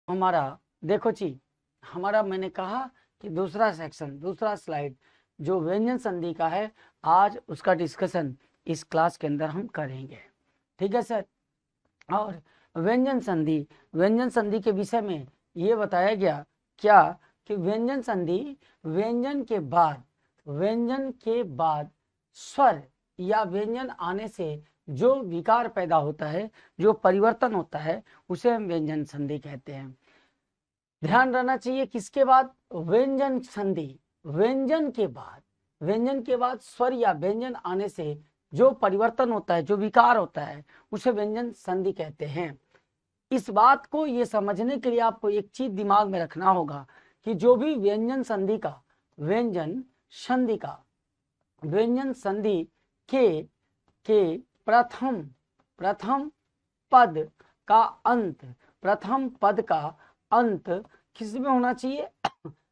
हमारा देखो जी, हमारा मैंने कहा कि दूसरा सेक्शन, दूसरा स्लाइड जो व्यंजन संधि का है, आज उसका डिस्कशन इस क्लास के अंदर हम करेंगे। ठीक है सर। और व्यंजन संधि के विषय में ये बताया गया क्या कि व्यंजन संधि व्यंजन के बाद स्वर या व्यंजन आने से जो विकार पैदा होता है, जो परिवर्तन होता है, उसे हम व्यंजन संधि कहते हैं। ध्यान रहना चाहिए किसके बाद? व्यंजन संधि। व्यंजन के बाद स्वर या व्यंजन आने से जो परिवर्तन होता है, जो विकार होता है, उसे व्यंजन संधि कहते हैं। इस बात को ये समझने के लिए आपको एक चीज दिमाग में रखना होगा कि जो भी व्यंजन संधि के प्रथम पद का अंत किस में होना चाहिए?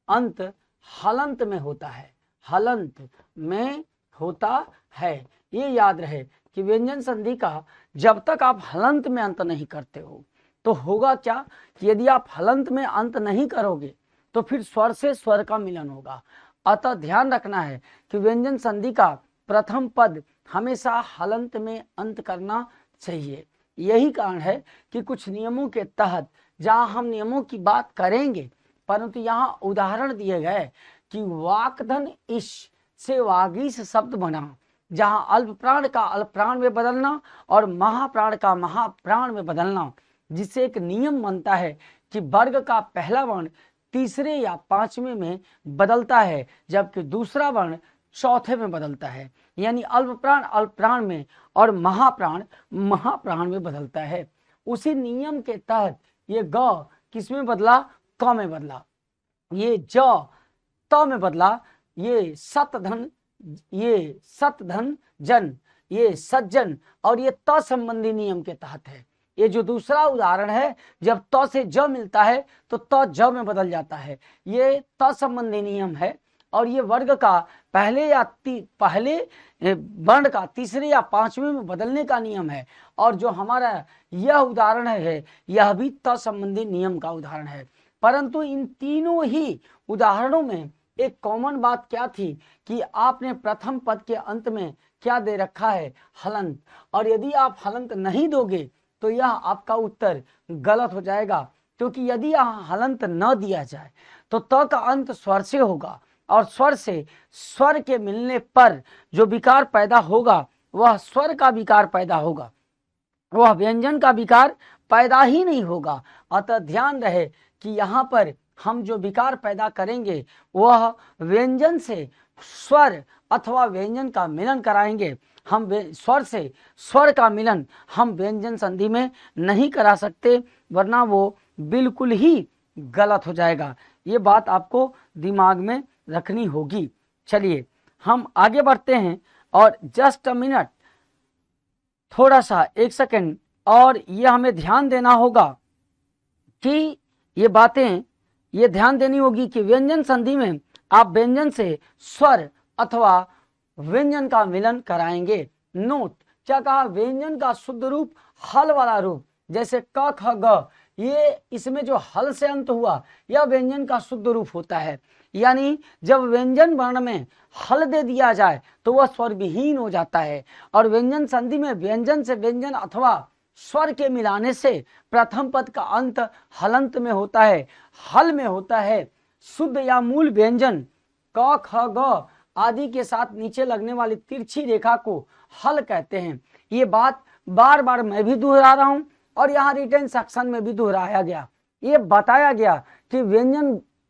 अंत हलंत में होता है। ये याद रहे कि व्यंजन संधि का जब तक आप हलंत में अंत नहीं करते हो तो होगा क्या कि यदि आप हलंत में अंत नहीं करोगे तो फिर स्वर से स्वर का मिलन होगा। अतः ध्यान रखना है कि व्यंजन संधि का प्रथम पद हमेशा हलंत में अंत करना चाहिए। यही कारण है कि कुछ नियमों के तहत, जहां हम नियमों की बात करेंगे, परंतु यहाँ उदाहरण दिए गए कि वाक्धन इश से वागीश शब्द बना, जहां अल्प प्राण का अल्प प्राण में बदलना और महाप्राण का महाप्राण में बदलना, जिससे एक नियम बनता है कि वर्ग का पहला वर्ण तीसरे या पांचवें में बदलता है, जबकि दूसरा वर्ण चौथे में बदलता है। यानी अल्प प्राण में और महाप्राण महाप्राण में बदलता है। उसी नियम के तहत ये ग किस में बदला? क में बदला। ये ज त में बदला। ये सतधन जन, ये सज्जन, और ये त संबंधी नियम के तहत है। ये जो दूसरा उदाहरण है, जब त से ज मिलता है तो त ज में बदल जाता है। ये त संबंधी नियम है। और ये वर्ग का पहले वर्ण का तीसरे या पांचवें में बदलने का नियम है। और जो हमारा यह उदाहरण है, यह भी त संबंधी नियम का उदाहरण है। परंतु इन तीनों ही उदाहरणों में एक कॉमन बात क्या थी कि आपने प्रथम पद के अंत में क्या दे रखा है? हलंत। और यदि आप हलंत नहीं दोगे तो यह आपका उत्तर गलत हो जाएगा, क्योंकि यदि यहाँ हलंत न दिया जाए तो त का अंत स्वर से होगा, और स्वर से स्वर के मिलने पर जो विकार पैदा होगा वह स्वर का विकार पैदा होगा, वह व्यंजन का विकार पैदा ही नहीं होगा। अतः ध्यान रहे कि यहाँ पर हम जो विकार पैदा करेंगे वह व्यंजन से स्वर अथवा व्यंजन का मिलन कराएंगे। हम स्वर से स्वर का मिलन हम व्यंजन संधि में नहीं करा सकते, वरना वो बिल्कुल ही गलत हो जाएगा। ये बात आपको दिमाग में रखनी होगी। चलिए हम आगे बढ़ते हैं, और जस्ट अ मिनट, थोड़ा सा एक सेकंड, और ये हमें ध्यान देना होगा कि ये बातें ये ध्यान देनी होगी कि व्यंजन संधि में आप व्यंजन से स्वर अथवा व्यंजन का मिलन कराएंगे। नोट क्या कहा? व्यंजन का शुद्ध रूप हल वाला रूप, जैसे क ख ग, ये इसमें जो हल से अंत हुआ यह व्यंजन का शुद्ध रूप होता है। यानी जब व्यंजन वर्ण में हल दे दिया जाए तो वह स्वर विहीन हो जाता है। और व्यंजन संधि में व्यंजन से व्यंजन अथवा स्वर के मिलाने से प्रथम पद का अंत हलंत में होता है, हल में होता है। शुद्ध या मूल व्यंजन क ख ग आदि के साथ नीचे लगने वाली तिरछी रेखा को हल कहते हैं। ये बात बार बार मैं भी दोहरा रहा हूं, और यहाँ रिटन सेक्शन में भी दोहराया गया। ये बताया गया कि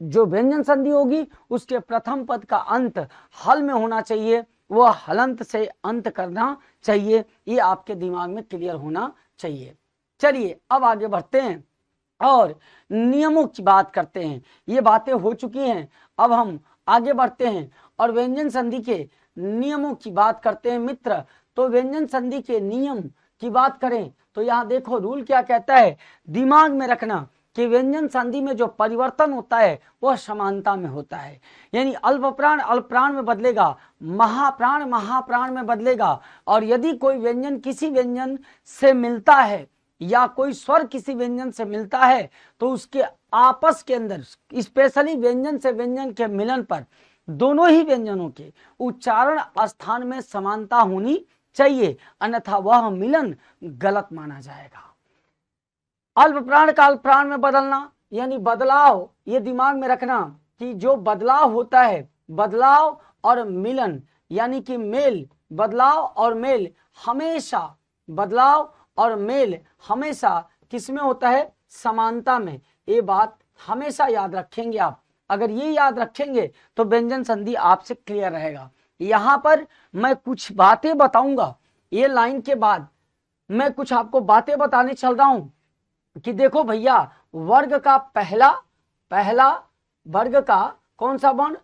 जो व्यंजन संधि होगी उसके प्रथम पद का अंत हल में होना चाहिए, वह हलंत से अंत करना चाहिए। ये आपके दिमाग में क्लियर होना चाहिए। चलिए अब आगे बढ़ते हैं और नियमों की बात करते हैं। ये बातें हो चुकी हैं, अब हम आगे बढ़ते हैं और व्यंजन संधि के नियमों की बात करते हैं मित्र। तो व्यंजन संधि के नियम की बात करें तो यहाँ देखो रूल क्या कहता है, दिमाग में रखना कि व्यंजन संधि में जो परिवर्तन होता है वह समानता में होता है। यानी अल्प प्राण में बदलेगा, महाप्राण महाप्राण में बदलेगा। और यदि कोई व्यंजन किसी व्यंजन से मिलता है या कोई स्वर किसी व्यंजन से मिलता है तो उसके आपस के अंदर स्पेशली व्यंजन से व्यंजन के मिलन पर दोनों ही व्यंजनों के उच्चारण स्थान में समानता होनी चाहिए, अन्यथा वह मिलन गलत माना जाएगा। अल्प प्राण का अल्प प्राण में बदलना यानी बदलाव, ये दिमाग में रखना कि जो बदलाव होता है, बदलाव और मिलन यानी कि मेल, बदलाव और मेल हमेशा, बदलाव और मेल हमेशा किसमें होता है? समानता में। ये बात हमेशा याद रखेंगे आप। अगर ये याद रखेंगे तो व्यंजन संधि आपसे क्लियर रहेगा। यहां पर मैं कुछ बातें बताऊंगा, ये लाइन के बाद मैं कुछ आपको बातें बताने चल रहा हूं कि देखो भैया, वर्ग का पहला वर्ग का कौन सा वर्ण?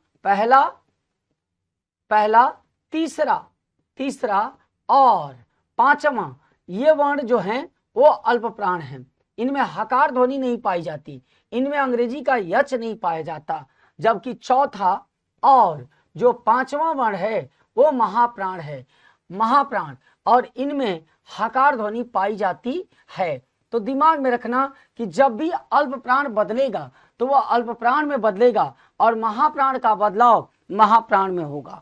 पहला तीसरा और पांचवा, ये वर्ण जो हैं वो अल्प प्राण हैं। इनमें हकार ध्वनि नहीं पाई जाती, इनमें अंग्रेजी का यच नहीं पाया जाता, जबकि चौथा और जो पांचवा वर्ण है वो महाप्राण है, महाप्राण, और इनमें हकार ध्वनि पाई जाती है। तो दिमाग में रखना कि जब भी अल्प प्राण बदलेगा तो वह अल्प प्राण में बदलेगा और महाप्राण का बदलाव महाप्राण में होगा।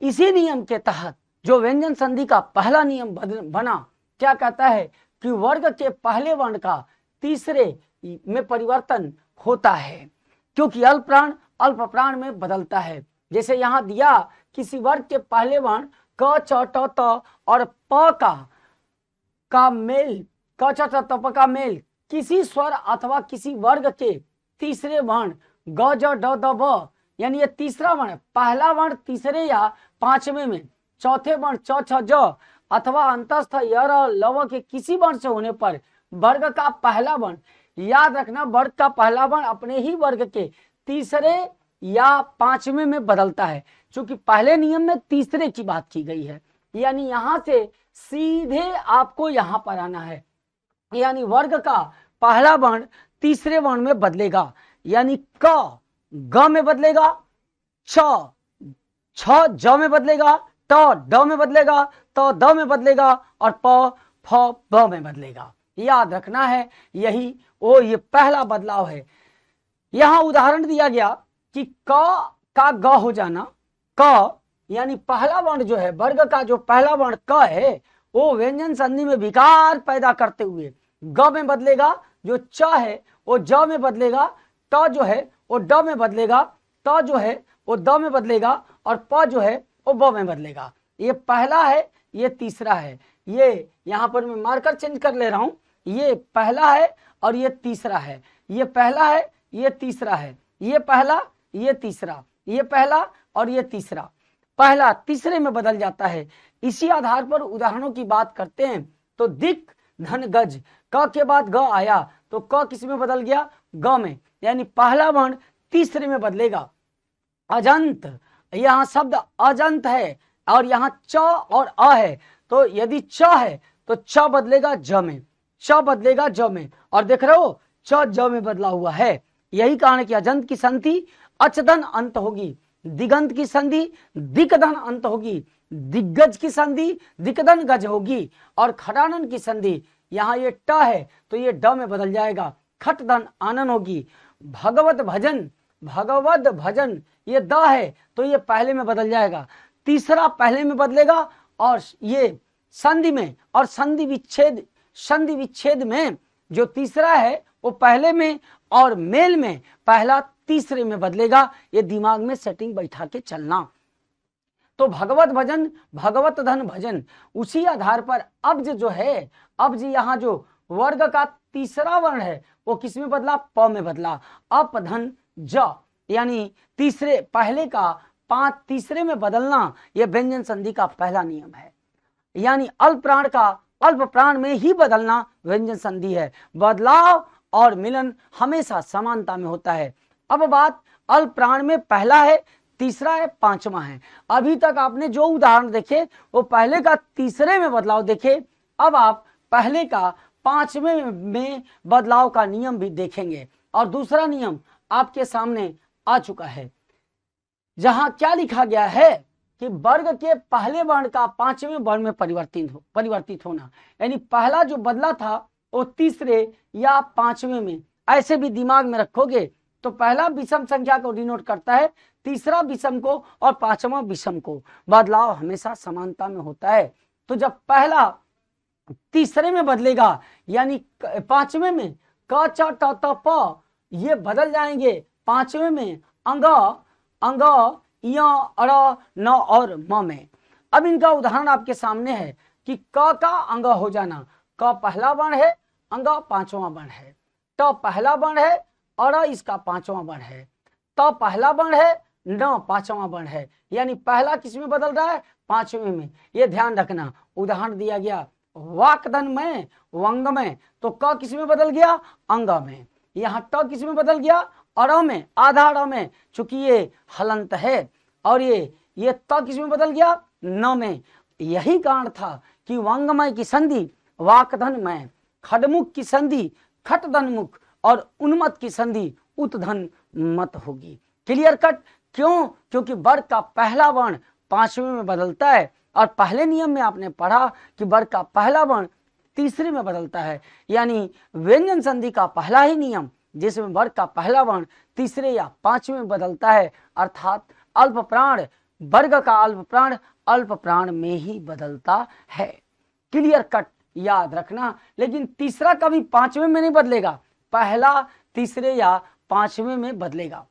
इसी नियम के तहत जो व्यंजन संधि का पहला नियम बना, क्या कहता है कि वर्ग के पहले वर्ण का तीसरे में परिवर्तन होता है, क्योंकि अल्प प्राण में बदलता है। जैसे यहां दिया, किसी वर्ग के पहले वर्ण क च ट त और प का मेल, क च ट त प का मेल किसी स्वर अथवा किसी वर्ग के तीसरे वर्ण ग ज ड द ब, यानी ये तीसरा वर्ण, पहला वर्ण तीसरे या पांचवें में, चौथे वर्ण च छ ज अथवा अंतस्थ य र लव के किसी वर्ण से होने पर वर्ग का पहला वर्ण, याद रखना वर्ग का पहला वर्ण अपने ही वर्ग के तीसरे या पांचवें में बदलता है। क्योंकि पहले नियम में तीसरे की बात की गई है, यानी यहां से सीधे आपको यहां पर आना है, यानी वर्ग का पहला वर्ण तीसरे वर्ण में बदलेगा, यानी क ग में बदलेगा, छ ज में बदलेगा, ट ड में बदलेगा, त द में बदलेगा और प फ ब में बदलेगा। याद रखना है, यही ये पहला बदलाव है। यहां उदाहरण दिया गया कि क का ग हो जाना, क यानी पहला वर्ण जो है, वर्ग का जो पहला वर्ण क है वो व्यंजन संधि में विकार पैदा करते हुए ग में बदलेगा, जो च है वो ज में बदलेगा, ट जो है वो ड में बदलेगा, त जो है वो द में बदलेगा और प जो है वो ब में बदलेगा। ये पहला है, ये तीसरा है। ये यहाँ पर मैं मार्कर चेंज कर ले रहा हूं, ये पहला है और ये तीसरा है, ये पहला है, ये तीसरा है, ये पहला, ये तीसरा, ये पहला और ये तीसरा, पहला तीसरे में बदल जाता है। इसी आधार पर उदाहरणों की बात करते हैं तो दिक धन गज, क के बाद ग आया तो क किस में बदल गया? ग में, यानी पहला वर्ण तीसरे में बदलेगा। अजंत, यहाँ शब्द अजंत है और यहाँ च और अ है, तो यदि च है तो च बदलेगा ज में, च बदलेगा ज में, और देख रहे हो च ज में बदला हुआ है। यही कारण है कि अजंत की संधि अचधन अंत होगी, दिगंत की संधि दिकधन अंत होगी, दिग्गज की संधि दिकधन गज होगी, और खटानन की संधि यहाँ ये ट है तो ये ड में बदल जाएगा, खटधन आनन होगी। भगवत भजन ये द है तो ये पहले में बदल जाएगा, तीसरा पहले में बदलेगा और ये संधि में, और संधि विच्छेद में जो तीसरा है वो पहले में और मेल में पहला तीसरे में बदलेगा। ये दिमाग में सेटिंग बैठा के चलना। तो भगवत भजन, भगवत धन भजन, उसी आधार पर अब्ज जो है, अब्ज यहाँ जो वर्ग का तीसरा वर्ण है वो किस में बदला? प में बदला। अप धन ज, यानी तीसरे पहले का तीसरे में बदलना, यह व्यंजन संधि का पहला नियम है। यानी अल्प प्राण का अल्प प्राण में ही बदलना व्यंजन संधि है। बदलाव और मिलन हमेशा समानता में होता है। अब बात अल्प प्राण में पहला है, तीसरा है, पांचवा है। अभी तक आपने जो उदाहरण देखे वो पहले का तीसरे में बदलाव देखे, अब आप पहले का पांचवें में बदलाव का नियम भी देखेंगे। और दूसरा नियम आपके सामने आ चुका है, जहां क्या लिखा गया है कि वर्ग के पहले वर्ण का पांचवें वर्ण में परिवर्तित होना, यानी पहला जो बदला था वो तीसरे या पांचवें में, ऐसे भी दिमाग में रखोगे तो पहला विषम संख्या को डिनोट करता है, तीसरा विषम को और पांचवा विषम को। बदलाव हमेशा समानता में होता है। तो जब पहला तीसरे में बदलेगा यानी पांचवें में क च ट त प ये बदल जाएंगे पांचवें में अंग अंग य अड़ न और म में। अब इनका उदाहरण आपके सामने है कि क का अंग हो जाना, क पहला वर्ण है, अंग पांचवा वर्ण है, ट पहला वर्ण है, अड़ इसका पांचवा वर्ण है, त पहला वर्ण है, न पांचवा वर्ण है, यानी पहला किसमें बदल रहा है, पांचवें में। ये ध्यान रखना। उदाहरण दिया गया वाकधन में, वंग में, तो क किसमें बदल गया, अंग में। यहाँ ट किसमें बदल गया, अड़ में, आधा अड़ में, चूंकि ये हलंत है। और ये त किसमें बदल गया, न में। यही कारण था कि वंगमय की संधि वाकधन में, खडमुख की संधि खटधनमुख और उन्मत की संधि उत्धन मत होगी। Clear cut. क्यों? क्योंकि वर्ग का पहला वर्ण पांचवें में बदलता है, और पहले नियम में आपने पढ़ा कि वर्ग का पहला वर्ण तीसरे में बदलता है, यानी व्यंजन संधि का पहला ही नियम जिसमें वर्ग का पहला वर्ण तीसरे या पांचवें में बदलता है, अर्थात अल्प प्राण, वर्ग का अल्प प्राण अल्प प्राण में ही बदलता है। क्लियर कट, याद रखना। लेकिन तीसरा कभी पांचवें में नहीं बदलेगा, पहला तीसरे या पांचवें में बदलेगा।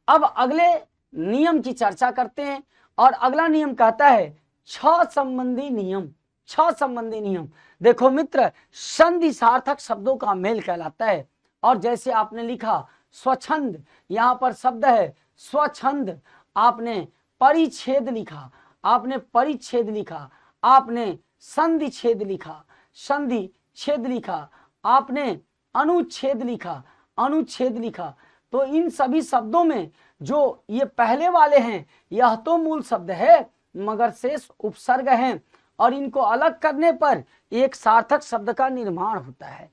अब अगले नियम की चर्चा करते हैं, और अगला नियम कहता है छ संबंधी नियम। छ संबंधी नियम, देखो मित्र, संधि सार्थक शब्दों का मेल कहलाता है। और जैसे आपने लिखा स्वच्छंद, यहां पर शब्द है स्वच्छंद, आपने परिच्छेद लिखा, आपने परिच्छेद लिखा, आपने संधि छेद लिखा, संधि छेद लिखा, आपने अनुच्छेद लिखा, अनुच्छेद लिखा। तो इन सभी शब्दों में जो ये पहले वाले हैं यह तो मूल शब्द है, मगर शेष उपसर्ग हैं, और इनको अलग करने पर एक सार्थक शब्द का निर्माण होता है।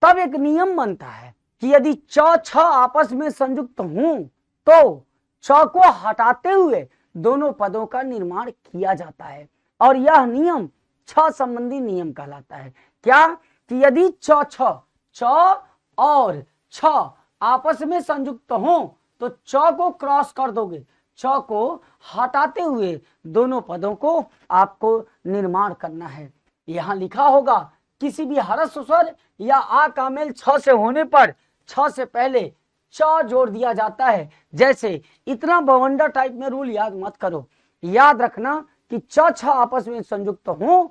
तब एक नियम बनता है कि यदि च छ आपस में संयुक्त हों तो च को हटाते हुए दोनों पदों का निर्माण किया जाता है, और यह नियम छ संबंधी नियम कहलाता है। क्या? कि यदि च छ, च और छ आपस में संयुक्त हों तो च को क्रॉस कर दोगे, च को हटाते हुए दोनों पदों को आपको निर्माण करना है। यहां लिखा होगा किसी भी ह्रस्व स्वर या आ का मेल छ से होने पर छ से पहले च जोड़ दिया जाता है। जैसे इतना बवंडर टाइप में रूल याद मत करो, याद रखना कि च छ आपस में संयुक्त हों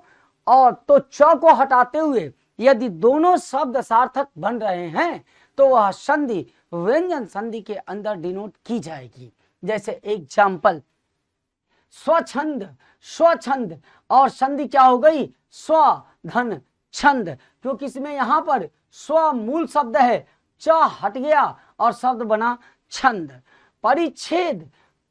और तो च को हटाते हुए यदि दोनों शब्द सार्थक बन रहे हैं तो वह संधि व्यंजन संधि के अंदर डिनोट की जाएगी। जैसे एग्जाम्पल स्वच्छंद, स्वच्छंद, और संधि क्या हो गई, स्व धन छंद, क्योंकि इसमें यहां पर स्व मूल शब्द है, च हट गया और शब्द बना छंद। परिच्छेद,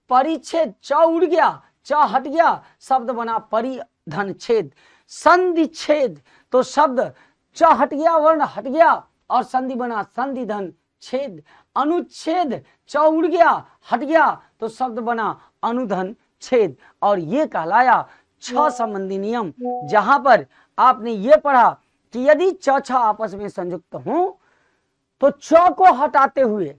परिच्छेद, च उड़ गया, च हट गया, शब्द बना परिधन छेद। संधि छेद, तो शब्द च हट गया, वर्ण हट गया और संधि बना संधि धन छेद। अनुच्छेद, च उड़ गया, हट गया तो शब्द बना अनुधन छेद। और ये कहलाया छ संबंधी नियम, जहां पर आपने ये पढ़ा कि यदि च छ आपस में संयुक्त हों तो च को हटाते हुए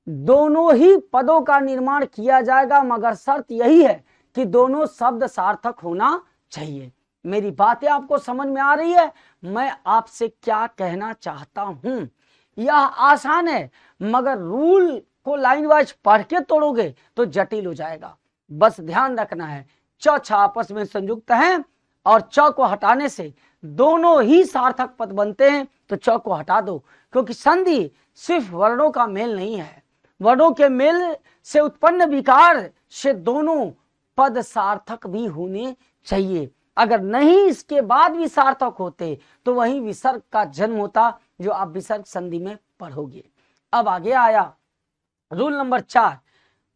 दोनों ही पदों का निर्माण किया जाएगा, मगर शर्त यही है कि दोनों शब्द सार्थक होना चाहिए। मेरी बातें आपको समझ में आ रही है? मैं आपसे क्या कहना चाहता हूं, यह आसान है, मगर रूल को लाइन वाइज पढ़ के तोड़ोगे तो जटिल हो जाएगा। बस ध्यान रखना है, च छ आपस में संयुक्त हैं और च को हटाने से दोनों ही सार्थक पद बनते हैं, तो च को हटा दो, क्योंकि संधि सिर्फ वर्णों का मेल नहीं है, वर्णों के मेल से उत्पन्न विकार से दोनों पद सार्थक भी होने चाहिए। अगर नहीं इसके बाद भी सार्थक होते तो वही विसर्ग का जन्म होता, जो आप विसर्ग संधि में पढ़ोगे। अब आगे आया रूल नंबर 4,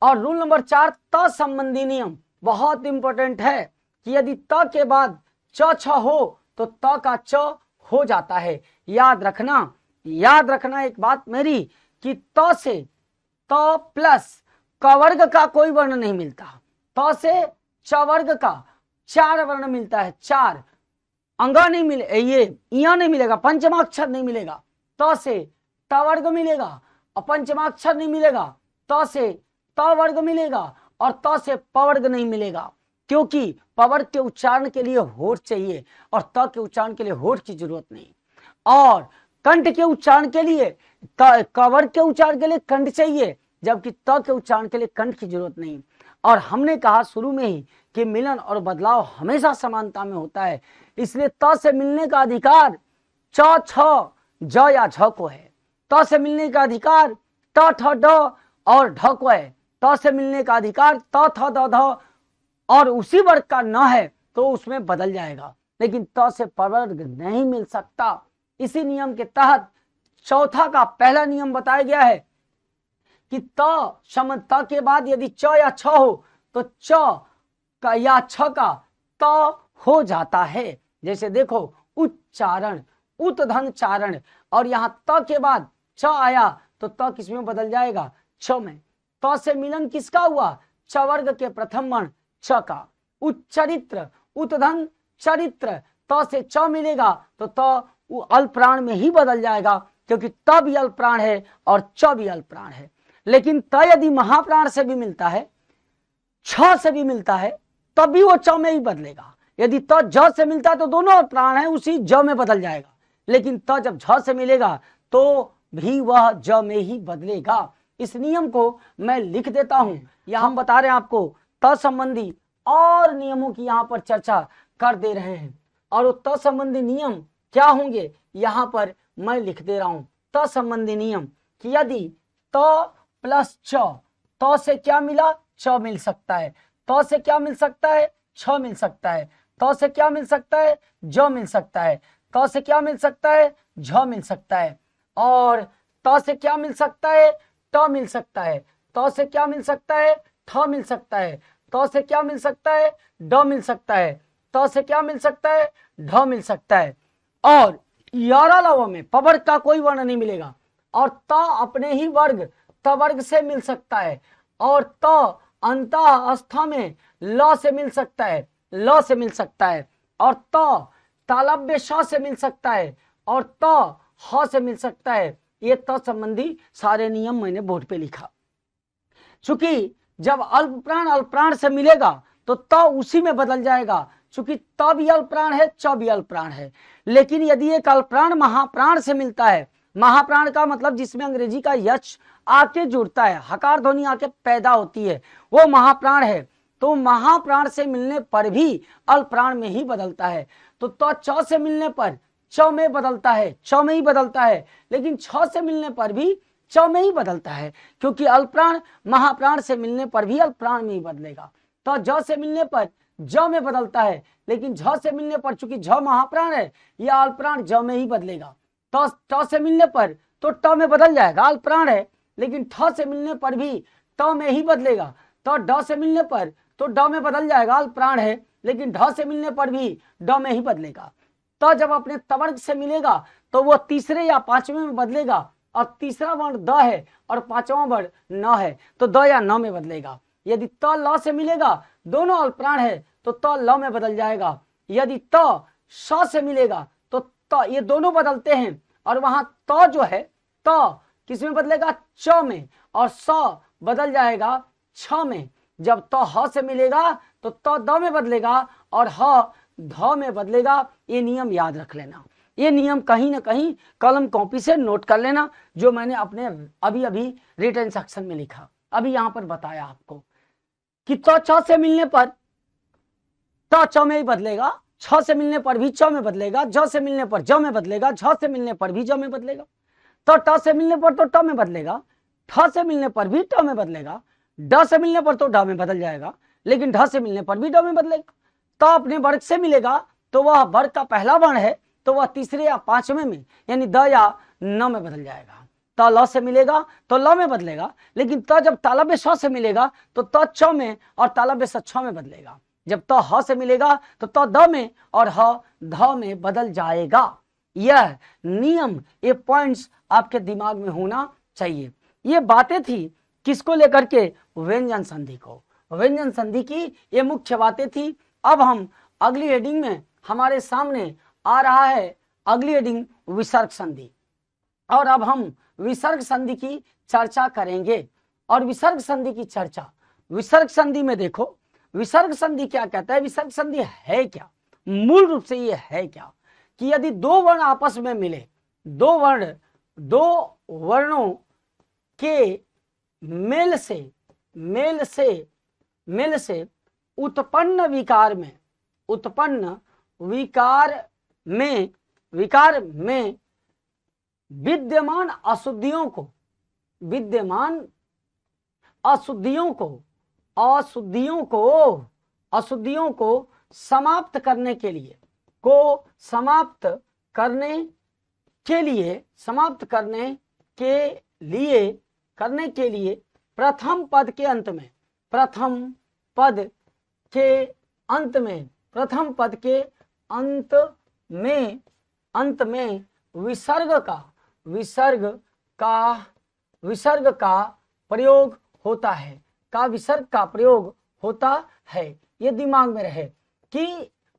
और रूल नंबर 4 त संबंधी नियम बहुत इंपॉर्टेंट है कि यदि त के बाद च छ हो तो त का च हो जाता है। याद रखना, याद रखना एक बात मेरी कि त से त प्लस क वर्ग का कोई वर्ण नहीं मिलता, त से च वर्ग का 4 वर्ण मिलता है, 4 अंगा नहीं मिले, ये इया नहीं मिलेगा, पंचमाक्षर नहीं मिलेगा, त से त वर्ग मिलेगा, और पंचमाक्षर नहीं मिलेगा, त से त वर्ग मिलेगा, और त से प वर्ग नहीं मिलेगा, क्योंकि प वर्ग के उच्चारण के लिए होठ चाहिए और त के उच्चारण के लिए होठ की जरूरत नहीं, और कंठ के उच्चारण के लिए क वर्ग के उच्चारण के लिए कंठ चाहिए, जबकि त के उच्चारण के लिए कंठ की जरूरत नहीं। और हमने कहा शुरू में ही कि मिलन और बदलाव हमेशा समानता में होता है, इसलिए त से मिलने का अधिकार च छ ज या झ को है, त से मिलने का अधिकार ट ठ ड और ढ को है, त से मिलने का अधिकार त थ द ध, और उसी वर्ग का न है तो उसमें बदल जाएगा, लेकिन त से वर्ग नहीं मिल सकता। इसी नियम के तहत चौथा का पहला नियम बताया गया है कि त के बाद यदि च या छ हो तो च का या छ का त हो जाता है। जैसे देखो उच्चारण, उत्धन चारण, और यहाँ त के बाद च आया तो त किसमें बदल जाएगा, छ में। त से मिलन किसका हुआ, च वर्ग के प्रथम वर्ण छ का। उच्चरित्र, उत्धन चरित्र, त से च मिलेगा तो त अल्पप्राण में ही बदल जाएगा, क्योंकि त भी अल्पप्राण है और च भी अल्पप्राण है। लेकिन त यदि महाप्राण से भी मिलता है, छ से भी मिलता है, तब भी वो च में ही बदलेगा। यदि त ज से मिलता है तो दोनों अल्पप्राण है, उसी ज में बदल जाएगा, लेकिन त जब झ से मिलेगा तो भी वह ज में ही बदलेगा। इस नियम को मैं लिख देता हूं, यह हम बता रहे हैं आपको त संबंधी और नियमों की यहाँ पर चर्चा कर दे रहे हैं, और वो त संबंधी नियम क्या होंगे यहाँ पर मैं लिख दे रहा हूं। त संबंधी नियम कि यदि त प्लस च, त से क्या मिला, च मिल सकता है, त से क्या मिल सकता है, छ मिल सकता है, त से क्या मिल सकता है, ज मिल सकता है, त से क्या मिल सकता है, झ मिल सकता है, और त से क्या मिल सकता है, ट मिल सकता है, त से क्या मिल सकता है, ठ मिल सकता है, त से क्या मिल सकता है, ड मिल सकता है, त से क्या मिल सकता है, ढ मिल सकता है, और यारा लव में प वर्ग का कोई वर्ण नहीं मिलेगा, और त अपने ही वर्ग त वर्ग से मिल सकता है, और त अंतः अवस्था में ल से मिल सकता है, ल से मिल सकता है, और त तालव्य श से मिल सकता है, और त ह से मिल सकता है। ये त संबंधी सारे नियम मैंने बोर्ड पे लिखा। चूंकि जब अल्पप्राण अल्पप्राण से मिलेगा तो त उसी में बदल जाएगा, चूंकि त भी अल्पप्राण है, च भी अल्पप्राण है। लेकिन यदि एक अल्पप्राण महाप्राण से मिलता है, महाप्राण का मतलब जिसमें अंग्रेजी का यच आके जुड़ता है, हकार ध्वनि आके पैदा होती है, वो महाप्राण है, तो महाप्राण से मिलने पर भी अल्पप्राण में ही बदलता है। तो च से मिलने पर च में बदलता है, च में ही बदलता है, लेकिन छ से मिलने पर भी च में ही बदलता है, क्योंकि अल्पप्राण महाप्राण से मिलने पर भी अल्पप्राण में ही बदलेगा। तो ज से मिलने पर ज में बदलता है, लेकिन झ से मिलने पर चूंकि झ महाप्राण है, यह अल्पप्राण ज में ही बदलेगा। तो ट से मिलने पर तो ट में बदल जाएगा, अल्पप्राण है, लेकिन ठ से मिलने पर भी ट में ही बदलेगा। तो ड से मिलने पर तो ड में बदल जाएगा, अल्पप्राण है, लेकिन ढ से मिलने पर भी ड में ही बदलेगा। तो जब अपने तवर्ग से मिलेगा तो वह तीसरे या पांचवें में बदलेगा, और तीसरा वर्ण द है और पांचवा वर्ण न है, तो द या न में बदलेगा। यदि त ल से मिलेगा, दोनों अल्पप्राण है, तो त ल में बदल जाएगा। यदि त श से मिलेगा तो त, ये दोनों बदलते हैं, और वहां त जो है त किसमें बदलेगा, च में, और स बदल जाएगा छ में। जब त ह से मिलेगा तो त द में बदलेगा और ह ध में बदलेगा। ये नियम याद रख लेना, ये नियम कहीं ना कहीं कलम कॉपी से नोट कर लेना, जो मैंने अपने अभी अभी रिटन सेक्शन में लिखा, अभी यहां पर बताया आपको कि त छ से मिलने पर त च में ही बदलेगा, छ से मिलने पर भी च में बदलेगा, ज से मिलने पर ज में बदलेगा, झ से मिलने पर भी ज में बदलेगा, तो ट से मिलने पर तो ट में बदलेगा, ठ से मिलने पर भी ट में बदलेगा, ड से मिलने पर तो ढ में बदल जाएगा, लेकिन ढ से मिलने पर भी ड में बदलेगा। तो अपने वर्ग से मिलेगा तो वह वर्ग का पहला वर्ण है, तो वह तीसरे या पांचवें में यानी द या न में बदल जाएगा। त ल से मिलेगा तो ल में बदलेगा, लेकिन त जब तालव्य श से मिलेगा तो त च में और तालव्य स छ में बदलेगा। जब त ह से मिलेगा तो त द में और ह ध में बदल जाएगा। यह नियम, ये पॉइंट्स आपके दिमाग में होना चाहिए। ये बातें थी किसको लेकर के, व्यंजन संधि को, व्यंजन संधि की ये मुख्य बातें थी। अब हम अगली हेडिंग में हमारे सामने आ रहा है अगली हेडिंग विसर्ग संधि। और अब हम विसर्ग संधि की चर्चा करेंगे। और विसर्ग संधि की चर्चा, विसर्ग संधि में देखो विसर्ग संधि क्या कहता है, विसर्ग संधि है क्या, मूल रूप से ये है क्या कि यदि दो वर्ण आपस में मिले, दो वर्णों के मेल से उत्पन्न विकार में विद्यमान अशुद्धियों को समाप्त करने के लिए प्रथम पद के अंत में विसर्ग का प्रयोग होता है। ये दिमाग में रहे कि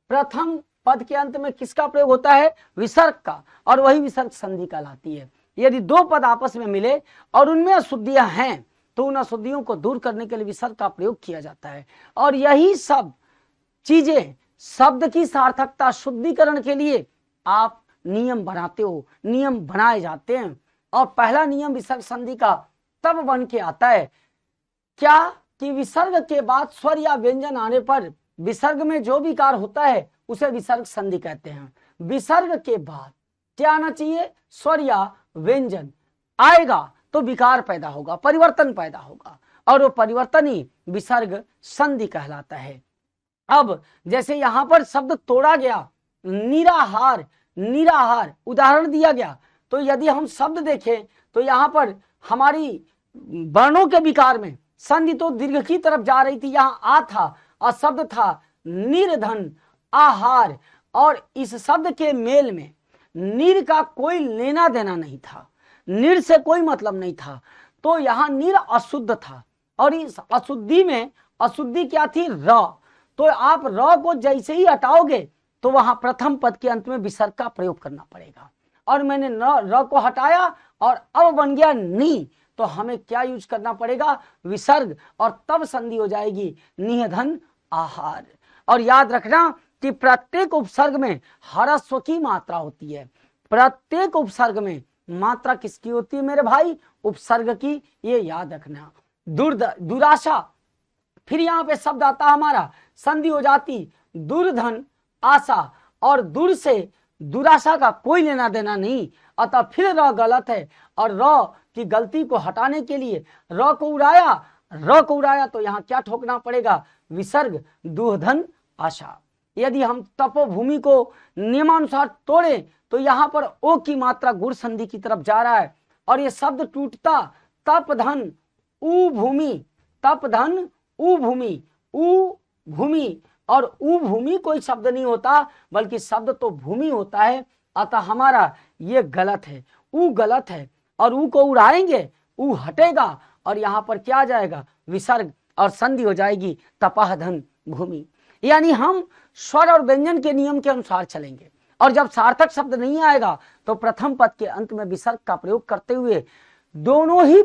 प्रथम पद के अंत में किसका प्रयोग होता है, विसर्ग का, और वही विसर्ग संधि कहलाती है। यदि दो पद आपस में मिले और उनमें अशुद्धियां हैं तो उन अशुद्धियों को दूर करने के लिए विसर्ग का प्रयोग किया जाता है। और यही सब चीजें शब्द की सार्थकता शुद्धिकरण के लिए आप नियम बनाते हो, नियम बनाए जाते हैं। और पहला नियम विसर्ग संधि का तब बन के आता है क्या कि विसर्ग के बाद स्वर या व्यंजन आने पर विसर्ग में जो विकार होता है उसे विसर्ग संधि कहते हैं। विसर्ग के बाद क्या आना चाहिए, स्वर या व्यंजन आएगा तो विकार पैदा होगा, परिवर्तन पैदा होगा, और वो परिवर्तन ही विसर्ग संधि कहलाता है। अब जैसे यहां पर शब्द तोड़ा गया, निराहार उदाहरण दिया गया, तो यदि हम शब्द देखें तो यहां पर हमारी वर्णों के विकार में संधि तो दीर्घ की तरफ जा रही थी, यहां आ था और शब्द था निर्धन आहार, और इस शब्द के मेल में नीर का कोई लेना देना नहीं था, नीर से कोई मतलब नहीं था, तो यहां नीर अशुद्ध था। और इस अशुद्धि में अशुद्धि क्या थी, र, तो आप र को जैसे ही हटाओगे तो वहां प्रथम पद के अंत में विसर्ग का प्रयोग करना पड़ेगा। और मैंने र को हटाया और अब बन गया नी, तो हमें क्या यूज करना पड़ेगा, विसर्ग, और तब संधि हो जाएगी निधन आहार। और याद रखना कि प्रत्येक उपसर्ग में ह्रस्व की मात्रा होती है। प्रत्येक उपसर्ग में मात्रा किसकी होती है मेरे भाई, उपसर्ग की, ये याद रखना। दुराशा, फिर यहां पे शब्द आता हमारा, संधि हो जाती दुर्धन आशा, और दूर से दुराशा का कोई लेना देना नहीं, अतः फिर र गलत है। और र की गलती को हटाने के लिए र को उड़ाया तो यहाँ क्या ठोकना पड़ेगा, विसर्ग दुर्धन आशा। यदि हम तपोभूमि को नियमानुसार तोड़े तो यहाँ पर ओ की मात्रा गुण संधि की तरफ जा रहा है, और ये शब्द टूटता तपधन उ भूमि, तपधन उ भूमि, और उ भूमि कोई शब्द नहीं होता बल्कि शब्द तो भूमि होता है। अतः हमारा ये गलत है, उ गलत है, और उ को उड़ाएंगे, उ हटेगा, और यहाँ पर क्या आ जाएगा, विसर्ग, और संधि हो जाएगी तपहधन भूमि। यानी हम स्वर और व्यंजन के नियम के अनुसार चलेंगे, और जब सार्थक शब्द नहीं आएगा तो प्रथम पद के अंत में विसर्ग का प्रयोग करते हुए दोनों ही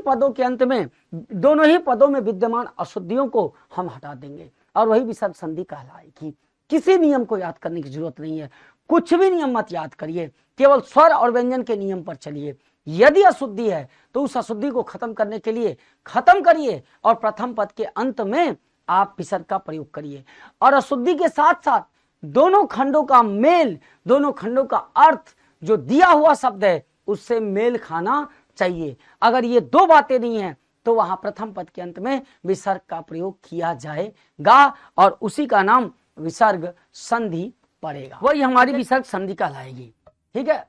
पदों में विद्यमान अशुद्धियों को हम हटा देंगे, और वही विसर्ग संधि कहलाएगी। किसी नियम को याद करने की जरूरत नहीं है, कुछ भी नियम मत याद करिए, केवल स्वर और व्यंजन के नियम पर चलिए। यदि अशुद्धि है तो उस अशुद्धि को खत्म करने के लिए खत्म करिए, और प्रथम पद के अंत में आप विसर्ग का प्रयोग करिए। और अशुद्धि के साथ साथ दोनों खंडों का मेल, दोनों खंडों का अर्थ जो दिया हुआ शब्द है उससे मेल खाना चाहिए। अगर ये दो बातें नहीं है तो वहां प्रथम पद के अंत में विसर्ग का प्रयोग किया जाएगा, और उसी का नाम विसर्ग संधि पड़ेगा, वही हमारी विसर्ग संधि कहलाएगी। ठीक है,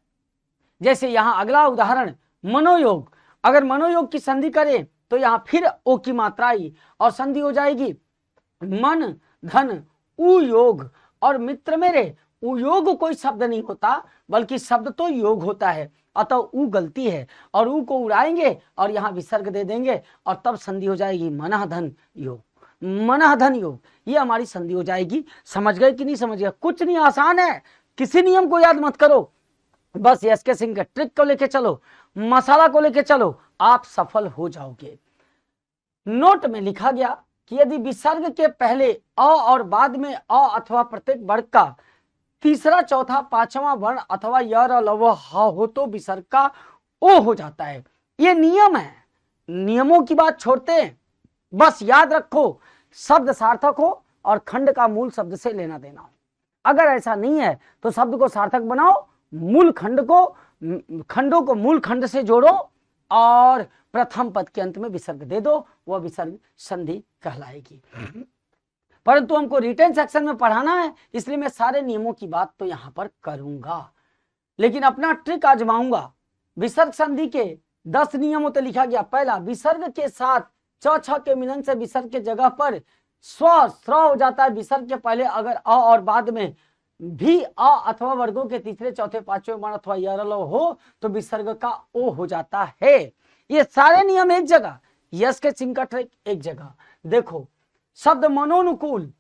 जैसे यहां अगला उदाहरण मनोयोग, अगर मनोयोग की संधि करें तो यहां फिर ओ की मात्रा आई और संधि हो जाएगी मन धन उयोग। और मित्र मेरे, उयोग कोई शब्द नहीं होता बल्कि शब्द तो योग होता है, अतः उ गलती है, और उ को उड़ाएंगे और यहाँ विसर्ग दे देंगे, और तब संधि हो जाएगी मनः धन योग। मनः धन योग, ये हमारी संधि हो जाएगी। समझ गए कि नहीं समझ गए, कुछ नहीं, आसान है, किसी नियम को याद मत करो, बस यस के सिंह के ट्रिक को लेके चलो, मसाला को लेके चलो, आप सफल हो जाओगे। नोट में लिखा गया कि यदि विसर्ग के पहले अ और बाद में अ अथवा प्रत्येक वर्ग का तीसरा, चौथा, पांचवा वर्ण अथवा य र ल व ह हो तो विसर्ग का ओ हो जाता है। ये नियम है, नियमों की बात छोड़ते हैं, बस याद रखो शब्द सार्थक हो और खंड का मूल शब्द से लेना देना हो। अगर ऐसा नहीं है तो शब्द को सार्थक बनाओ, मूल खंडों को मूल खंड से जोड़ो और प्रथम पद के अंत में विसर्ग दे दो, वह विसर्ग संधि कहलाएगी। परंतु हमको रिटेन सेक्शन में पढ़ाना है, इसलिए मैं सारे नियमों की बात तो यहां पर करूंगा, लेकिन अपना ट्रिक आजमाऊंगा। विसर्ग संधि के 10 नियमों तो लिखा गया। पहला, विसर्ग के साथ च छ के मिलन से विसर्ग के जगह पर स्व स्र हो जाता है। विसर्ग के पहले अगर अ और बाद में भी अ अथवा वर्गों के तीसरे, चौथे, पांचवें वर्ण अथवा य र ल हो तो विसर्ग का ओ हो जाता है। ये सारे नियम एक जगह, यस के चिन्ह का ट्रिक एक जगह। देखो शब्द मनोनुकूल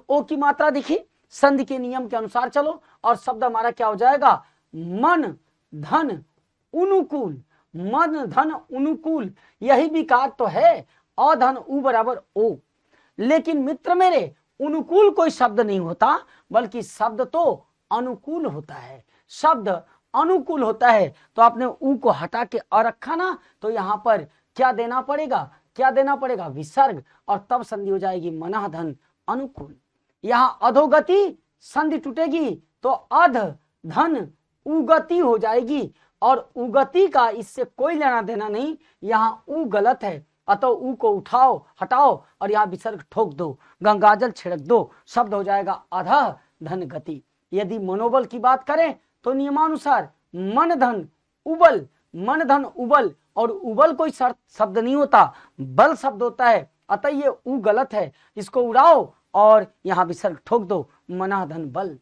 ओ की मात्रा दिखी, संधि के नियम के अनुसार चलो और शब्द हमारा क्या हो जाएगा, मन धन अनुकूल। मन धन अनुकूल, यही विकार तो है, अधन उ बराबर ओ। लेकिन मित्र मेरे, अनुकूल कोई शब्द नहीं होता, बल्कि शब्द तो अनुकूल होता है। शब्द अनुकूल होता है तो आपने उ को हटा के अ रखा ना, तो यहां पर क्या देना पड़ेगा, विसर्ग, और तब संधि हो जाएगी मनः धन अनुकूल। यहां अधोगति संधि टूटेगी तो अध धन उगति हो जाएगी, और उगति का इससे कोई लेना देना नहीं, यहां उ गलत है, अतः उ को उठाओ, हटाओ और यहां विसर्ग ठोक दो, गंगाजल छिड़क दो, शब्द हो जाएगा अधः धन गति। यदि मनोबल की बात करें तो नियमानुसार मन धन उबल, और उबल कोई शब्द नहीं होता, बल शब्द होता है, अतः ये उ गलत है, इसको उड़ाओ और यहां विसर्ग ठोक दो, मनः धन बल।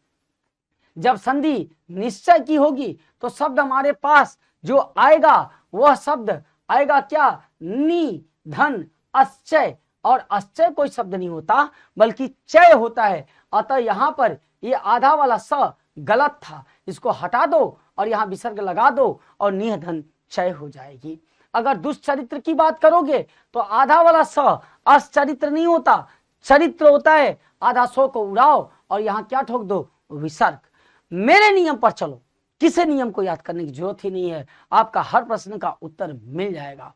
जब संधि निश्चय की होगी तो शब्द हमारे पास जो आएगा वह शब्द आएगा क्या, नि धन अश्चय, और अश्चय कोई शब्द नहीं होता बल्कि चय होता है, अतः यहां पर ये आधा वाला स गलत था, इसको हटा दो और यहां विसर्ग लगा दो और निह धन चय हो जाएगी। अगर दुष्चरित्र की बात करोगे तो आधा वाला स अश्चरित्र नहीं होता, चरित्र होता है, आधा सो को उड़ाओ और यहां क्या ठोक दो, विसर्ग। मेरे नियम पर चलो, किसी नियम को याद करने की जरूरत ही नहीं है, आपका हर प्रश्न का उत्तर मिल जाएगा।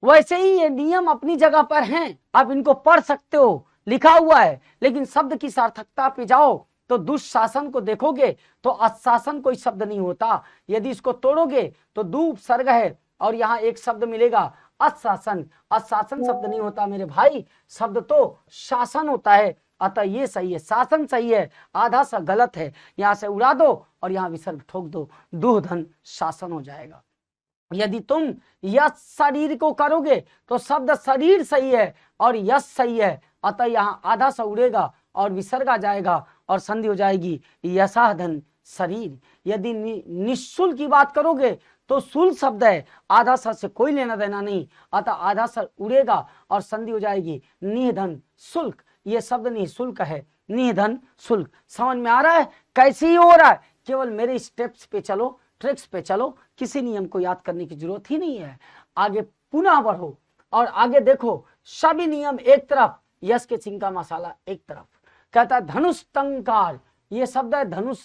वैसे ही ये नियम अपनी जगह पर हैं, आप इनको पढ़ सकते हो, लिखा हुआ है, लेकिन शब्द की सार्थकता पे जाओ तो दुशासन को देखोगे तो अशासन कोई शब्द नहीं होता। यदि इसको तोड़ोगे तो दु उपसर्ग है और यहाँ एक शब्द मिलेगा अशासन, अशासन शब्द नहीं होता मेरे भाई, शब्द तो शासन होता है, अतः ये सही है, शासन सही है, आधा सा गलत है, यहां से उड़ा दो और यहां विसर्ग ठोक दो, दुह धन शासन हो जाएगा। यदि तुम यश शरीर को करोगे तो शब्द शरीर सही है और यश सही है, अतः यहाँ आधा सा उड़ेगा और विसर्ग आ जाएगा और संधि हो जाएगी यशाह धन शरीर। यदि निःशुल की बात करोगे तो शुल शब्द है, आधा सा से कोई लेना देना नहीं, अतः आधा सा उड़ेगा और संधि हो जाएगी निधन शुल्क। ये शब्द निःशुल्क है, निधन शुल्क। समझ में आ रहा है कैसे ही हो रहा है, केवल मेरे स्टेप्स पे चलो, ट्रिक्स पे चलो, किसी नियम को याद करने की जरूरत ही नहीं है। आगे पुनः बढ़ो और आगे देखो, सभी नियम एक तरफ, यश के चिन्ह का मसाला एक तरफ। कहता है धनुष टंकार, ये शब्द है धनुष,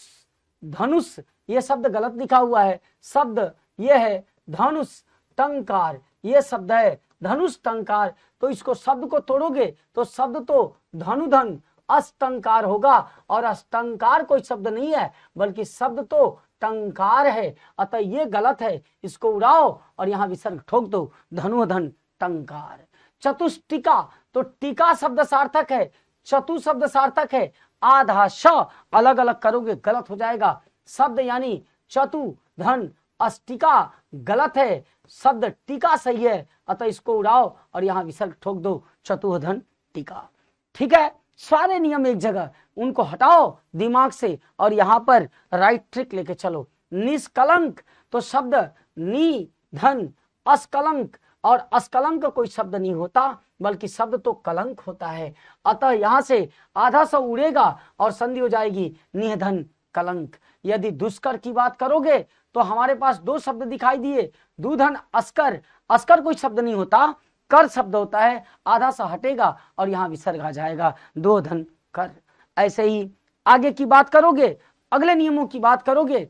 धनुष ये शब्द गलत लिखा हुआ है, शब्द ये है धनुष टंकार, ये शब्द है धनुष टंकार, तो इसको शब्द को तोड़ोगे तो शब्द तो धनुधन अष्टंकार होगा, और अष्टंकार कोई शब्द नहीं है बल्कि शब्द तो टंकार है, अतः ये गलत है, इसको उड़ाओ और यहाँ विसर्ग ठोक दो, धनुधन टंकार। चतुष्टिका, तो टीका शब्द सार्थक है, चतु शब्द सार्थक है, आधा श अलग अलग करोगे गलत हो जाएगा, शब्द यानी चतु धन अष्टिका गलत है, शब्द टीका सही है, अतः इसको उड़ाओ और यहाँ विसर्ग ठोक दो, चतुर्धन टीका। ठीक है, सारे नियम एक जगह, उनको हटाओ दिमाग से और यहाँ पर राइट ट्रिक लेके चलो। निष्कलंक, तो शब्द नि धन अस्कलंक, और अस्कलंक कोई शब्द नहीं होता, बल्कि शब्द तो कलंक होता है। अतः यहां से आधा सा उड़ेगा और संधि हो जाएगी निधन कलंक। यदि दुष्कर की बात करोगे तो हमारे पास दो शब्द दिखाई दिए, दूधन अस्कर। अस्कर कोई शब्द नहीं होता, कर शब्द होता है, आधा सा हटेगा और यहां विसर्ग आ जाएगा, दो धन कर। ऐसे ही आगे की बात करोगे, अगले नियमों की बात करोगे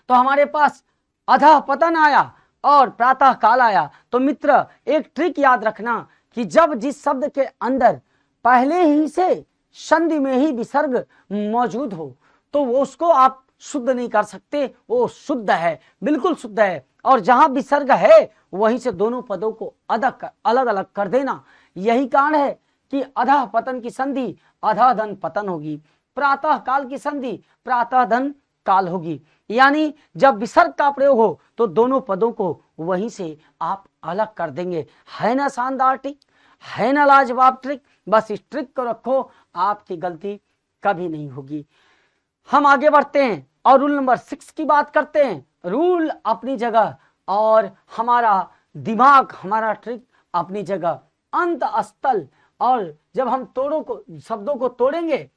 तो हमारे पास अधः पतन आया और प्रातः काल आया। तो मित्र एक ट्रिक याद रखना कि जब जिस शब्द के अंदर पहले ही से संधि में ही विसर्ग मौजूद हो तो वो उसको आप शुद्ध नहीं कर सकते, वो शुद्ध है, बिल्कुल शुद्ध है। और जहां विसर्ग है वहीं से दोनों पदों को अलग अलग कर देना। यही कारण है कि अधः पतन की संधि अधः धन पतन होगी, प्रातः काल की संधि प्रातः धन काल होगी। यानी जब विसर्ग का प्रयोग हो तो दोनों पदों को वहीं से आप अलग कर देंगे। है ना शानदार ट्रिक, है ना लाजवाब ट्रिक। बस इस ट्रिक को रखो, आपकी गलती कभी नहीं होगी। हम आगे बढ़ते हैं और रूल नंबर 6 की बात करते हैं। रूल अपनी जगह और हमारा दिमाग, हमारा ट्रिक अपनी जगह। अंत स्थल, और जब हम शब्दों को तोड़ेंगे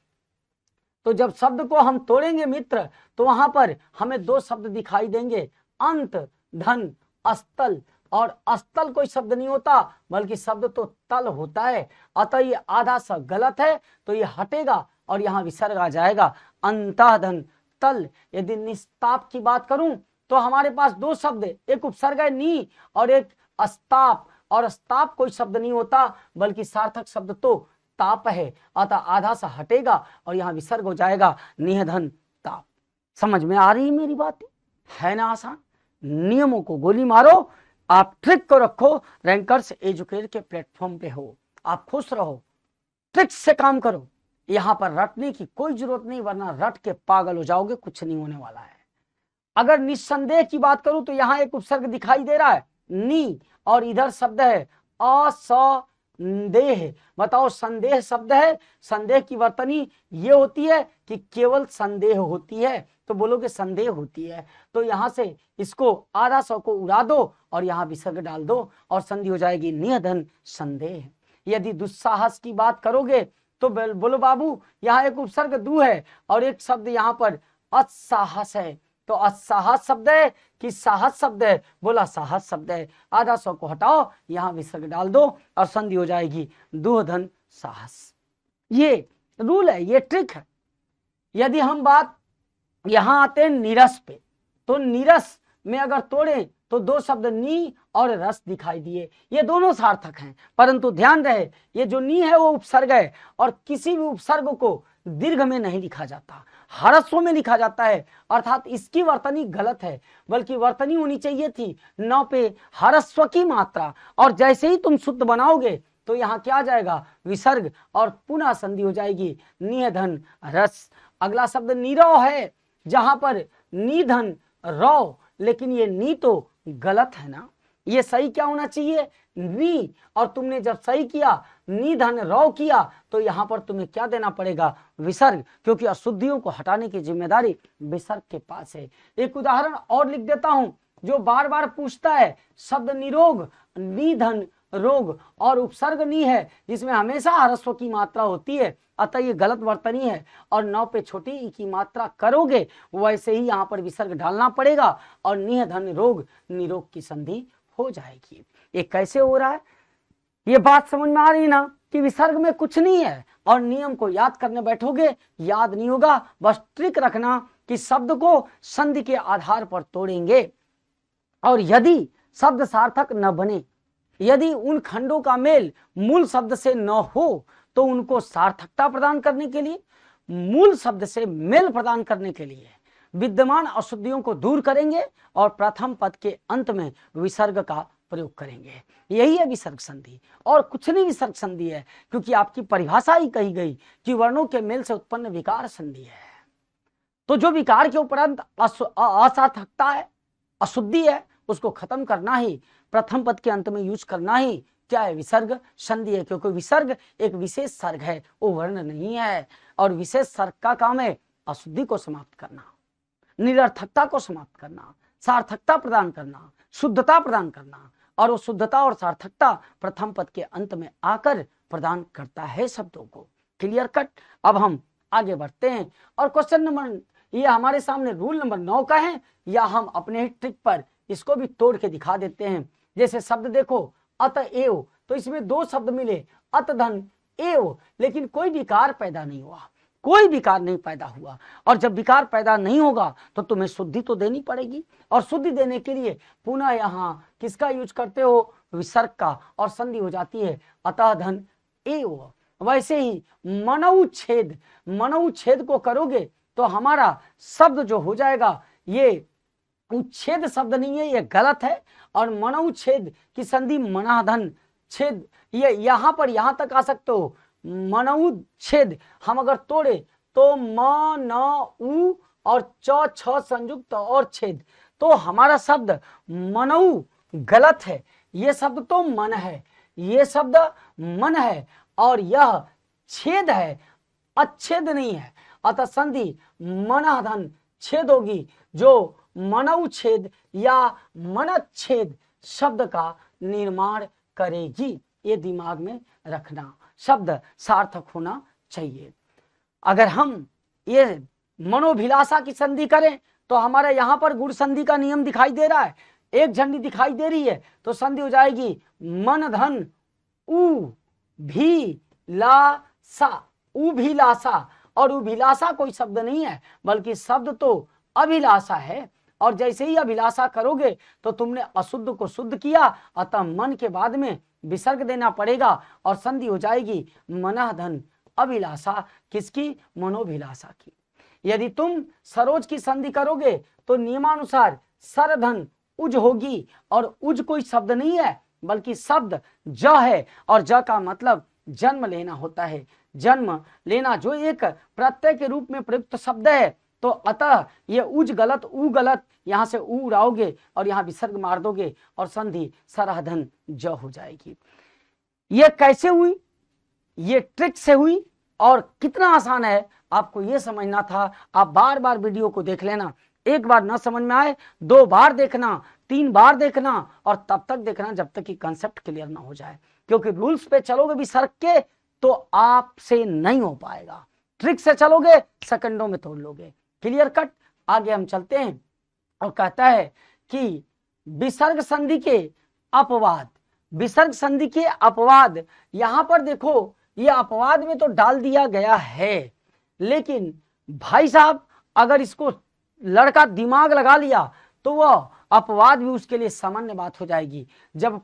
तो जब शब्द को हम तोड़ेंगे मित्र तो वहां पर हमें दो शब्द दिखाई देंगे, अंत धन स्थल। और स्थल कोई शब्द नहीं होता, बल्कि शब्द तो तल होता है। अतः ये आधा सा गलत है, तो ये हटेगा और यहां विसर्ग आ जाएगा, अंतः धन तल। यदि निस्ताप की बात करूं तो हमारे पास दो शब्द, एक उपसर्ग है नी और एक अस्ताप। और अस्ताप कोई शब्द नहीं होता, बल्कि सार्थक शब्द तो ताप है। अतः आधा सा हटेगा और यहां विसर्ग हो जाएगा, निधन ताप। समझ में आ रही है मेरी बात? है ना आसान? नियमों को गोली मारो, आप ट्रिक को रखो, रैंकर्स एजुकेटर के प्लेटफॉर्म पे हो, आप खुश रहो, ट्रिक से काम करो। यहां पर रटने की कोई जरूरत नहीं, वरना रट के पागल हो जाओगे, कुछ नहीं होने वाला है। अगर निस्संदेह की बात करूं तो यहां एक उपसर्ग दिखाई दे रहा है नी, और इधर शब्द है असंदेह। बताओ, संदेह शब्द है, संदेह की वर्तनी ये होती है कि केवल संदेह होती है, तो बोलोगे संदेह होती है। तो यहां से इसको आधा सौ को उड़ा दो और यहां विसर्ग डाल दो और संधि हो जाएगी निधन संदेह। यदि दुस्साहस की बात करोगे तो बोलो बाबू, यहाँ एक उपसर्ग दू है और एक शब्द यहाँ पर असाहस है। तो असाहस शब्द है कि साहस शब्द है? बोला साहस शब्द है। आधा सौ को हटाओ, यहां विसर्ग डाल दो और संधि हो जाएगी दुधन साहस। ये रूल है, ये ट्रिक है। यदि हम बात यहां आते हैं नीरस पे, तो नीरस में अगर तोड़े तो दो शब्द नी और रस दिखाई दिए, ये दोनों सार्थक हैं। परंतु ध्यान रहे, ये जो नी है वो उपसर्ग है और किसी भी उपसर्ग को दीर्घ में नहीं लिखा जाता, ह्रस्व में लिखा जाता है। अर्थात इसकी वर्तनी गलत है, बल्कि वर्तनी होनी चाहिए थी न पे ह्रस्व की मात्रा। और जैसे ही तुम शुद्ध बनाओगे तो यहाँ क्या आ जाएगा, विसर्ग, और पुनः संधि हो जाएगी निधन रस। अगला शब्द नीरव है, जहां पर निधन रौ, लेकिन ये नी तो गलत है ना। ये सही क्या होना चाहिए, नी। और तुमने जब सही किया, निधन रौ किया, तो यहां पर तुम्हें क्या देना पड़ेगा, विसर्ग, क्योंकि अशुद्धियों को हटाने की जिम्मेदारी विसर्ग के पास है। एक उदाहरण और लिख देता हूं जो बार बार पूछता है, शब्द निरोग, निधन रोग, और उपसर्ग नी है जिसमें हमेशा ह्रस्व की मात्रा होती है, अतः ये गलत वर्तनी है। और नौ पे छोटी ई की मात्रा करोगे वैसे ही यहाँ पर विसर्ग डालना पड़ेगा और निधन रोग, निरोग की संधि हो जाएगी। ये कैसे हो रहा है, ये बात समझ में आ रही ना कि विसर्ग में कुछ नहीं है। और नियम को याद करने बैठोगे याद नहीं होगा। बस ट्रिक रखना कि शब्द को संधि के आधार पर तोड़ेंगे, और यदि शब्द सार्थक न बने, यदि उन खंडों का मेल मूल शब्द से न हो, तो उनको सार्थकता प्रदान करने के लिए, मूल शब्द से मेल प्रदान करने के लिए विद्यमान अशुद्धियों को दूर करेंगे और प्रथम पद के अंत में विसर्ग का प्रयोग करेंगे। यही है विसर्ग संधि, और कुछ नहीं विसर्ग संधि है, क्योंकि आपकी परिभाषा ही कही गई कि वर्णों के मेल से उत्पन्न विकार संधि है। तो जो विकार के उपरांत असार्थकता है, अशुद्धि है, उसको खत्म करना ही, प्रथम पद के अंत में यूज करना ही क्या है, विसर्ग संधि है। क्योंकि विसर्ग एक विशेष सर्ग है, वो वर्ण नहीं है। और विशेष सर्ग का काम है अशुद्धि को समाप्त करना, निरर्थकता को समाप्त करना, सार्थकता प्रदान करना, शुद्धता प्रदान करना। और वो शुद्धता और सार्थकता प्रथम पद के अंत में आकर प्रदान करता है शब्दों को। Clear cut. अब हम आगे बढ़ते हैं और क्वेश्चन नंबर, ये हमारे सामने रूल नंबर 9 का है, या हम अपने ही ट्रिक पर इसको भी तोड़ के दिखा देते हैं। जैसे शब्द देखो अतएव, तो इसमें 2 शब्द मिले अत धन एव, लेकिन कोई विकार पैदा नहीं हुआ, कोई विकार नहीं पैदा हुआ। और जब विकार पैदा नहीं होगा तो तुम्हें शुद्धि तो देनी पड़ेगी, और शुद्धि देने के लिए पुनः यहाँ किसका यूज करते हो, विसर्ग का, और संधि हो जाती है अतः धन एव। वैसे ही मनौच्छेद, मनौच्छेद को करोगे तो हमारा शब्द जो हो जाएगा, ये उच्छेद शब्द नहीं है, ये गलत है। और मनौच्छेद की संधि मनाधन छेद, ये यहां पर यहां तक आ सकते हो। मनौच्छेद हम अगर तोड़े तो म न उ और च छ संयुक्त और छेद, तो हमारा शब्द मनऊ गलत है। ये शब्द तो मन है, ये शब्द मन है, और यह छेद है, अच्छेद नहीं है। अतः संधि मनाधन छेद होगी, जो मनौच्छेद या मनच्छेद शब्द का निर्माण करेगी। ये दिमाग में रखना, शब्द सार्थक होना चाहिए। अगर हम ये मनोभिलाषा की संधि करें तो हमारा यहाँ पर गुण संधि का नियम दिखाई दे रहा है, एक झंडी दिखाई दे रही है, तो संधि हो जाएगी मन धन उ भी लासा, उभिलाषा। और उभिलाषा कोई शब्द नहीं है, बल्कि शब्द तो अभिलाषा है। और जैसे ही अभिलाषा करोगे तो तुमने अशुद्ध को शुद्ध किया, अतः मन के बाद में विसर्ग देना पड़ेगा और संधि हो जाएगी मनः धन अभिलाषा, किसकी, मनोभिलाषा की। यदि तुम सरोज की संधि करोगे तो नियमानुसार सरधन उज होगी, और उज कोई शब्द नहीं है बल्कि शब्द ज है, और ज का मतलब जन्म लेना होता है, जन्म लेना, जो एक प्रत्यय के रूप में प्रयुक्त शब्द है। तो अतः ये उज गलत, उ गलत, यहां से उ उड़ाओगे और यहां विसर्ग मार दोगे और संधि सरहधन ज हो जाएगी। ये कैसे हुई, ये ट्रिक से हुई, और कितना आसान है आपको ये समझना था। आप बार बार वीडियो को देख लेना, एक बार ना समझ में आए 2 बार देखना, 3 बार देखना, और तब तक देखना जब तक कि कंसेप्ट क्लियर ना हो जाए। क्योंकि रूल्स पे चलोगे विसर्ग के तो आपसे नहीं हो पाएगा, ट्रिक से चलोगे सेकंडों में तोड़ लोगे। Clear cut. आगे हम चलते हैं और कहता है कि विसर्ग संधि के अपवाद, विसर्ग संधि के अपवाद। यहां पर देखो ये अपवाद में तो डाल दिया गया है, लेकिन भाई साहब अगर इसको लड़का दिमाग लगा लिया तो वह अपवाद भी उसके लिए सामान्य बात हो जाएगी। जब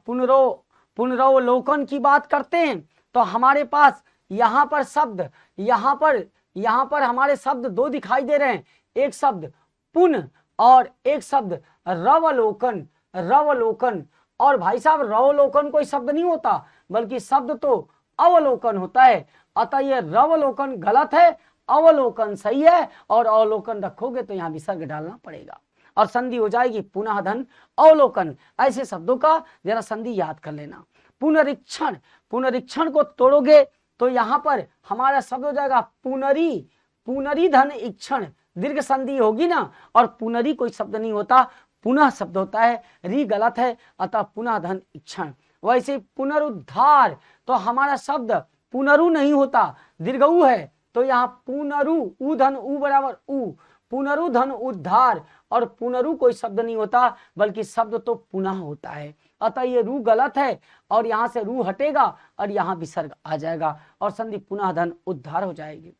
पुनरावलोकन की बात करते हैं तो हमारे पास यहाँ पर शब्द, यहाँ पर हमारे शब्द 2 दिखाई दे रहे हैं, एक शब्द पुन और एक शब्द रवलोकन, रवलोकन। और भाई साहब रवलोकन कोई शब्द नहीं होता बल्कि शब्द तो अवलोकन होता है, अतः ये रवलोकन गलत है, अवलोकन सही है, और अवलोकन रखोगे तो यहाँ विसर्ग डालना पड़ेगा और संधि हो जाएगी पुनः धन अवलोकन। ऐसे शब्दों का जरा संधि याद कर लेना। पुनरीक्षण, पुनरीक्षण को तोड़ोगे तो यहाँ पर हमारा शब्द हो जाएगा पुनरी, पुनरी धन इक्षण, दीर्घ संधि होगी ना, और पुनरी कोई शब्द नहीं होता, पुनः शब्द होता है, री गलत है, अतः पुनः धन इक्षण। वैसे पुनरुद्धार, तो हमारा शब्द पुनरु नहीं होता, दीर्घ है, तो यहाँ पुनरु, उ धन उ बराबर उ, पुनरु धन उद्धार, और पुनरु कोई शब्द नहीं होता बल्कि शब्द तो पुनः होता है, अतः ये रू गलत है, और यहाँ से रू हटेगा और यहाँ विसर्ग आ जाएगा और संधि पुनः धन उद्धार हो जाएगी।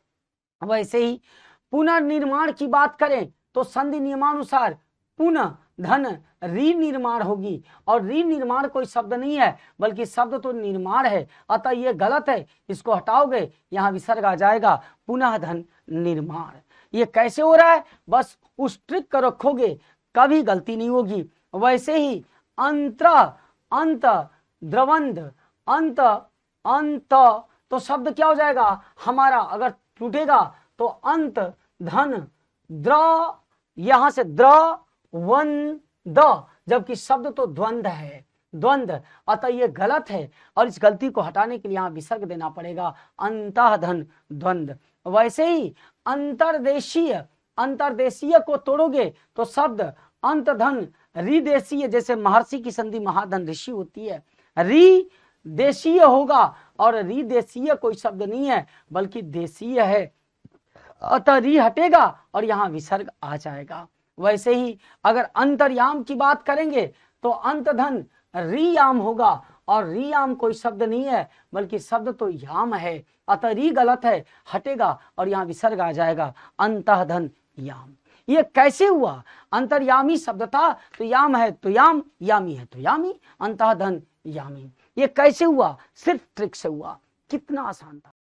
वैसे ही पुनर्निर्माण की बात करें तो संधि नियमानुसार पुनः धन री निर्माण होगी, और री निर्माण कोई शब्द नहीं है बल्कि शब्द तो निर्माण है, अतः ये गलत है, इसको हटाओगे यहाँ विसर्ग आ जाएगा पुनः धन निर्माण। ये कैसे हो रहा है, बस उस ट्रिक को रखोगे कभी गलती नहीं होगी। वैसे ही अंतर, अंत, द्रवंद, अंत, अंत, तो शब्द क्या हो जाएगा हमारा, अगर टूटेगा तो अंत धन द्र, यहां से द्र वन द, जबकि शब्द तो द्वंद है, द्वंद, अतः ये गलत है और इस गलती को हटाने के लिए यहाँ विसर्ग देना पड़ेगा अंतः धन द्वंद। वैसे ही अंतर्देशीय, अंतर्देशीय को तोड़ोगे तो शब्द अंत धन री देशीय, जैसे महर्षि की संधि महाधन ऋषि होती है, री देशीय होगा और री देशीय कोई शब्द नहीं है बल्कि देशीय है, अतः री हटेगा और यहां विसर्ग आ जाएगा। वैसे ही अगर अंतर्याम की बात करेंगे तो अंतधन रियाम होगा और रियाम कोई शब्द नहीं है बल्कि शब्द तो याम है, अतः री गलत है, हटेगा और यहां विसर्ग आ जाएगा अंतधन याम। ये कैसे हुआ? अंतर्यामी शब्द था तो याम है तो याम, यामी है तो यामी, अंतधन यामी। ये कैसे हुआ? सिर्फ ट्रिक से हुआ। कितना आसान था।